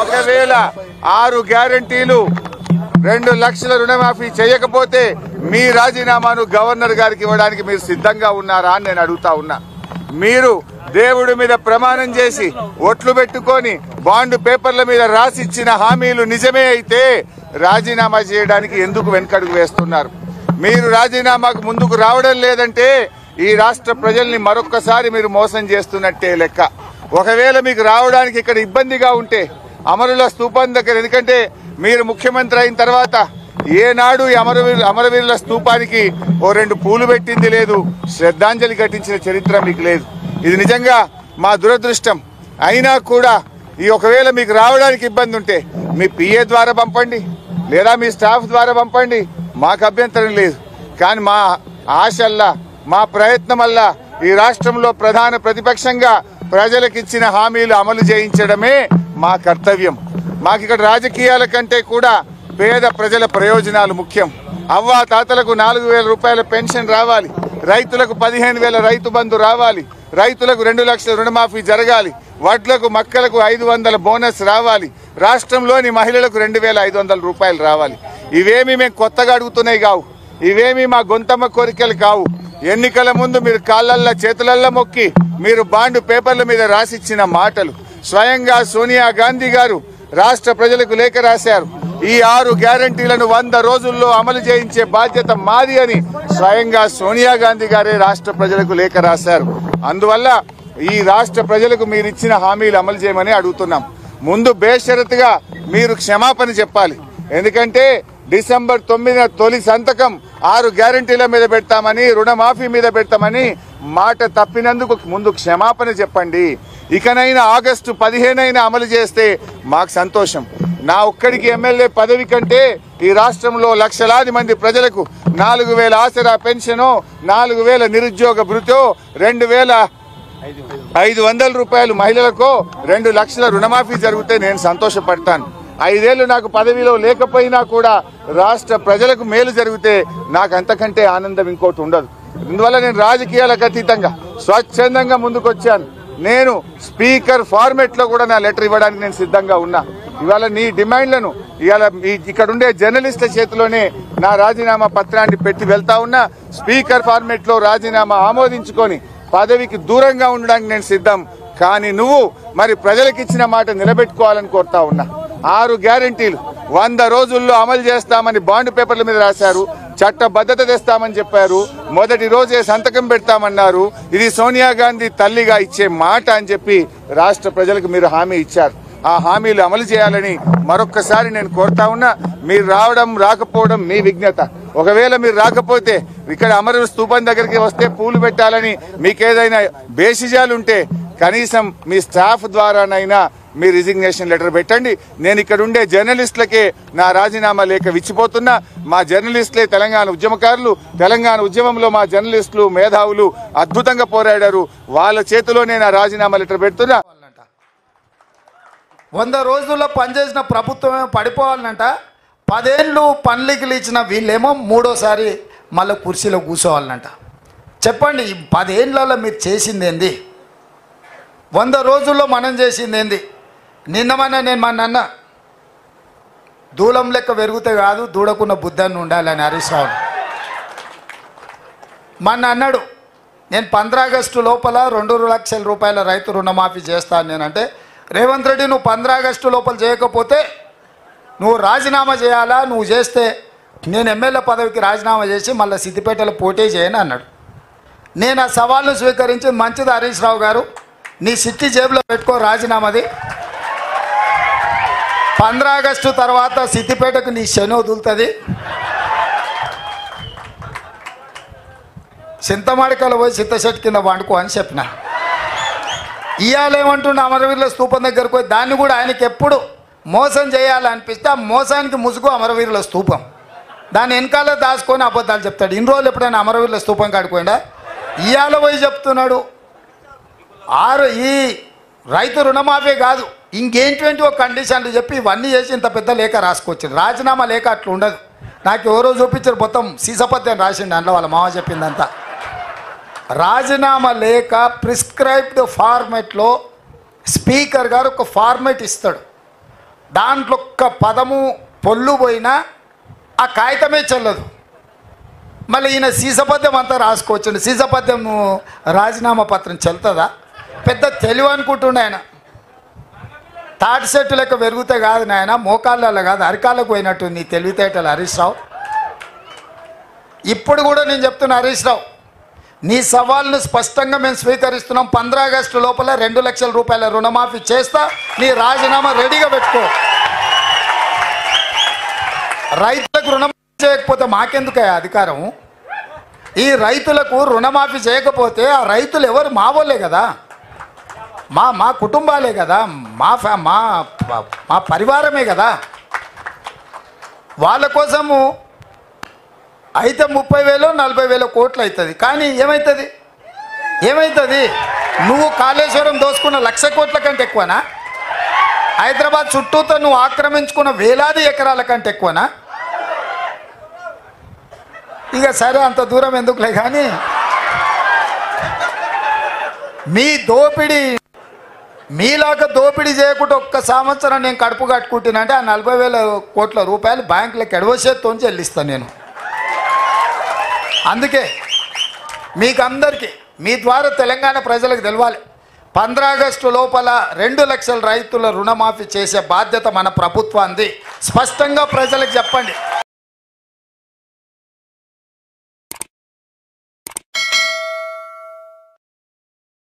ఒకవేళ 6 గ్యారెంటీలు 2 లక్షల రుణమాఫీ చేయకపోతే మీ రాజీనామాను గవర్నర్ గారికి ఇవ్వడానికి మీరు సిద్ధంగా ఉన్నారా అని నేను అడుగుతా ఉన్నా. మీరు దేవుడి మీద ప్రమాణం చేసి ఒట్లు పెట్టుకొని బాండ్ పేపర్ల మీద రాసిచ్చిన హామీలు నిజమే అయితే రాజీనామా చేయడానికి ఎందుకు వెనకడుగు వేస్తున్నారు? మీరు రాజీనామాకు ముందుకు రావడం లేదంటే ఈ రాష్ట్ర ప్రజల్ని మరొక్కసారి మీరు మోసం చేస్తున్నట్టే లెక్క. ఒకవేళ మీకు రావడానికి ఇక్కడ ఇబ్బందిగా ఉంటే అమరుల స్తూపం దగ్గర, ఎందుకంటే మీరు ముఖ్యమంత్రి అయిన తర్వాత ఏనాడు ఈ అమరవీరుల స్తూపానికి 2 పూలు పెట్టింది లేదు, శ్రద్ధాంజలి ఘటించిన చరిత్ర మీకు లేదు. ఇది నిజంగా మా దురదృష్టం. అయినా కూడా ఈ ఒకవేళ మీకు రావడానికి ఇబ్బంది ఉంటే మీ పిఏ ద్వారా పంపండి, లేదా మీ స్టాఫ్ ద్వారా పంపండి, మాకు అభ్యంతరం లేదు. కానీ మా ఆశల్లా, మా ప్రయత్నం వల్ల ఈ రాష్ట్రంలో ప్రధాన ప్రతిపక్షంగా ప్రజలకు ఇచ్చిన హామీలు అమలు చేయించడమే మా కర్తవ్యం. మాకు ఇక్కడ రాజకీయాల కంటే కూడా పేద ప్రజల ప్రయోజనాలు ముఖ్యం. అవ్వా తాతలకు 4,000 రూపాయల పెన్షన్ రావాలి, రైతులకు 15,000 రైతు బంధు రావాలి, రైతులకు 2 లక్షల రుణమాఫీ జరగాలి, వడ్లకు మక్కలకు 500 బోనస్ రావాలి, రాష్ట్రంలోని మహిళలకు 2,500 రూపాయలు రావాలి. ఇవేమి మేము కొత్తగా అడుగుతున్నాయి కావు, ఇవేమి మా గొంతమ్మ కోరికలు కావు. ఎన్నికల ముందు మీరు కాళ్ళల్లా చేతులల్లా మొక్కి మీరు బాండ్ పేపర్ల మీద రాసిచ్చిన మాటలు. స్వయంగా సోనియా గాంధీ గారు రాష్ట్ర ప్రజలకు లేఖ రాశారు. ఈ 6 గ్యారంటీలను 100 రోజుల్లో అమలు చేయించే బాధ్యత మాది అని స్వయంగా సోనియా గాంధీ గారే రాష్ట్ర ప్రజలకు లేఖ రాశారు. అందువల్ల ఈ రాష్ట్ర ప్రజలకు మీరు ఇచ్చిన హామీలు అమలు చేయమని అడుగుతున్నాం. ముందు బేషరతుగా మీరు క్షమాపణ చెప్పాలి. ఎందుకంటే డిసెంబర్ 9న తొలి సంతకం 6 గ్యారంటీల మీద పెడతామని, రుణమాఫీ మీద పెడతామని మాట తప్పినందుకు ముందు క్షమాపణ చెప్పండి. ఇకనైనా ఆగస్టు 15 అమలు చేస్తే మాకు సంతోషం. నా ఒక్కడికి ఎమ్మెల్యే పదవి కంటే ఈ రాష్ట్రంలో లక్షలాది మంది ప్రజలకు 4,000 ఆసరా పెన్షనో, 4,000 నిరుద్యోగ భృతో, 2,500 రూపాయలు మహిళలకు, 2 లక్షల రుణమాఫీ జరిగితే నేను సంతోషపడతాను. 5 ఏళ్లు నాకు పదవిలో లేకపోయినా కూడా రాష్ట్ర ప్రజలకు మేలు జరిగితే నాకు అంతకంటే ఆనందం ఇంకోటి ఉండదు. అందువల్ల నేను రాజకీయాలకు అతీతంగా స్వచ్ఛందంగా ముందుకొచ్చాను. నేను స్పీకర్ ఫార్మెట్ లో కూడా నా లెటర్ ఇవ్వడానికి నేను సిద్ధంగా ఉన్నా. ఇవాళ నీ డిమాండ్లను ఇవాళ ఇక్కడ ఉండే జర్నలిస్టుల చేతిలోనే నా రాజీనామా పత్రాన్ని పెట్టి వెళ్తా ఉన్నా. స్పీకర్ ఫార్మెట్ లో రాజీనామా ఆమోదించుకొని పదవికి దూరంగా ఉండడానికి నేను సిద్ధం. కానీ నువ్వు మరి ప్రజలకు ఇచ్చిన మాట నిలబెట్టుకోవాలని కోరుతా ఉన్నా. 6 గ్యారంటీలు 100 రోజుల్లో అమలు చేస్తామని బాండ్ పేపర్ల మీద రాశారు. చట్టబద్ధత తెస్తామని చెప్పారు. మొదటి రోజే సంతకం పెడతామన్నారు. ఇది సోనియా గాంధీ తల్లిగా ఇచ్చే మాట అని చెప్పి రాష్ట్ర ప్రజలకు మీరు హామీ ఇచ్చారు. ఆ హామీలు అమలు చేయాలని మరొక్కసారి నేను కోరుతా ఉన్నా. మీరు రావడం రాకపోవడం మీ విజ్ఞత. ఒకవేళ మీరు రాకపోతే ఇక్కడ అమరవీరుల స్తూపం దగ్గరికి వస్తే పూలు పెట్టాలని మీకేదైనా బేసిజాలుంటే కనీసం మీ స్టాఫ్ ద్వారానైనా మీ రిజిగ్నేషన్ లెటర్ పెట్టండి. నేను ఇక్కడ ఉండే జర్నలిస్టులకే నా రాజీనామా లేఖ ఇచ్చిపోతున్నా. మా జర్నలిస్టులే తెలంగాణ ఉద్యమకారులు. తెలంగాణ ఉద్యమంలో మా జర్నలిస్టులు మేధావులు అద్భుతంగా పోరాడారు. వాళ్ళ చేతిలోనే నా రాజీనామా లెటర్ పెడుతున్నా. 100 రోజుల్లో పనిచేసిన ప్రభుత్వమే పడిపోవాలనంట. 10 ఏళ్ళు పనులకి ఇచ్చిన వీళ్ళేమో 3వసారి మళ్ళీ కుర్చీలో కూర్చోవాలనంట. చెప్పండి, ఈ 10 ఏళ్ళలో మీరు చేసింది ఏంది? 100 రోజుల్లో మనం చేసింది ఏంది? నిన్నమన్నా నేను మా నాన్న దూలం లెక్క పెరిగితే కాదు, దూడకున్న బుద్ధాన్ని ఉండాలని హరీష్ రావు మొన్న అన్నాడు. నేను 15 ఆగస్టు లోపల 2 లక్షల రూపాయల రైతు రుణమాఫీ చేస్తాను నేనంటే, రేవంత్ రెడ్డి నువ్వు 15 ఆగస్టు లోపల చేయకపోతే నువ్వు రాజీనామా చేయాలా, నువ్వు చేస్తే నేను ఎమ్మెల్యే పదవికి రాజీనామా చేసి మళ్ళీ సిద్దిపేటలో పోటీ చేయని అన్నాడు. నేను ఆ సవాల్ను స్వీకరించి, మంచిది హరీష్ రావు గారు, నీ సిట్టి జేబులో పెట్టుకో రాజీనామాది. 15 ఆగస్టు తర్వాత సిద్దిపేటకు నీ శని వదులుతుంది. చింతమాడికలో పోయి చింతచెట్టు కింద వండుకో అని చెప్పిన. ఇవాళ ఏమంటుండే అమరవీరుల స్తూపం దగ్గరకు పోయి దాన్ని కూడా ఆయనకి ఎప్పుడు మోసం చేయాలనిపిస్తే ఆ మోసానికి ముసుగు అమరవీరుల స్తూపం. దాన్ని వెనకాల దాచుకొని అబద్ధాలు చెప్తాడు. ఇన్ని రోజులు ఎప్పుడైనా అమరవీరుల స్తూపం కాడిపోయిందా? ఇవాళ పోయి చెప్తున్నాడు ఈ రైతు రుణమాఫీ కాదు ఇంకేంటివేంటివో కండిషన్లు చెప్పి ఇవన్నీ చేసి ఇంత పెద్ద లేఖ రాసుకొచ్చింది. రాజీనామా లేఖ అట్లా ఉండదు. నాకు ఎవరో చూపించారు మొత్తం సీసపత్యం రాసిండు అందులో వాళ్ళ మామ చెప్పిందంతా. రాజీనామా లేఖ ప్రిస్క్రైబ్డ్ ఫార్మెట్లో స్పీకర్ గారు ఒక ఫార్మెట్ ఇస్తాడు. దాంట్లో ఒక్క పదము పొల్లు పోయినా ఆ కాగితమే చెల్లదు. మళ్ళీ ఈయన సీసపద్యం అంతా రాసుకోవచ్చు. సీసపద్యం రాజీనామా పత్రం చెల్తుందా? పెద్ద తెలివి అనుకుంటుండే ఆయన. తాటి సెట్టు లెక్క పెరిగితే కాదు నాయన, మోకాళ్ళలో కాదు అరికాళ్ళకు పోయినట్టు నీ తెలివితేటలు హరీష్ రావు. ఇప్పుడు కూడా నేను చెప్తున్నా హరీష్ రావు, నీ సవాల్ను స్పష్టంగా మేము స్వీకరిస్తున్నాం. 15 ఆగస్టు లోపల 2 లక్షల రూపాయల రుణమాఫీ చేస్తా, నీ రాజీనామా రెడీగా పెట్టుకో. రైతులకు రుణమాఫీ చేయకపోతే మాకెందుకయ్యా అధికారం? ఈ రైతులకు రుణమాఫీ చేయకపోతే ఆ రైతులు ఎవరు? మా వాళ్ళే కదా, మా కుటుంబాలే కదా, మా పరివారమే కదా. వాళ్ళ కోసము అయితే 30,000 40,000 కోట్లు అవుతుంది. కానీ ఏమవుతుంది? నువ్వు కాళేశ్వరం దోసుకున్న 1,00,000 కోట్ల కంటే ఎక్కువనా? హైదరాబాద్ చుట్టూతో నువ్వు ఆక్రమించుకున్న వేలాది ఎకరాల కంటే ఎక్కువనా? ఇక సరే అంత దూరం ఎందుకులే. కానీ మీ దోపిడీ మీలాగా దోపిడీ చేయకుండా ఒక్క సంవత్సరం నేను కడుపు కట్టుకుంటున్నానంటే ఆ 40,000 కోట్ల రూపాయలు బ్యాంకులకు ఎడవసేత్తో చెల్లిస్తాను నేను. అందుకే మీకు అందరికీ మీ ద్వారా తెలంగాణ ప్రజలకు తెలవాలి, 15 ఆగస్టు లోపల 2 లక్షల రైతుల రుణమాఫీ చేసే బాధ్యత మన ప్రభుత్వాన్ని. స్పష్టంగా ప్రజలకు చెప్పండి.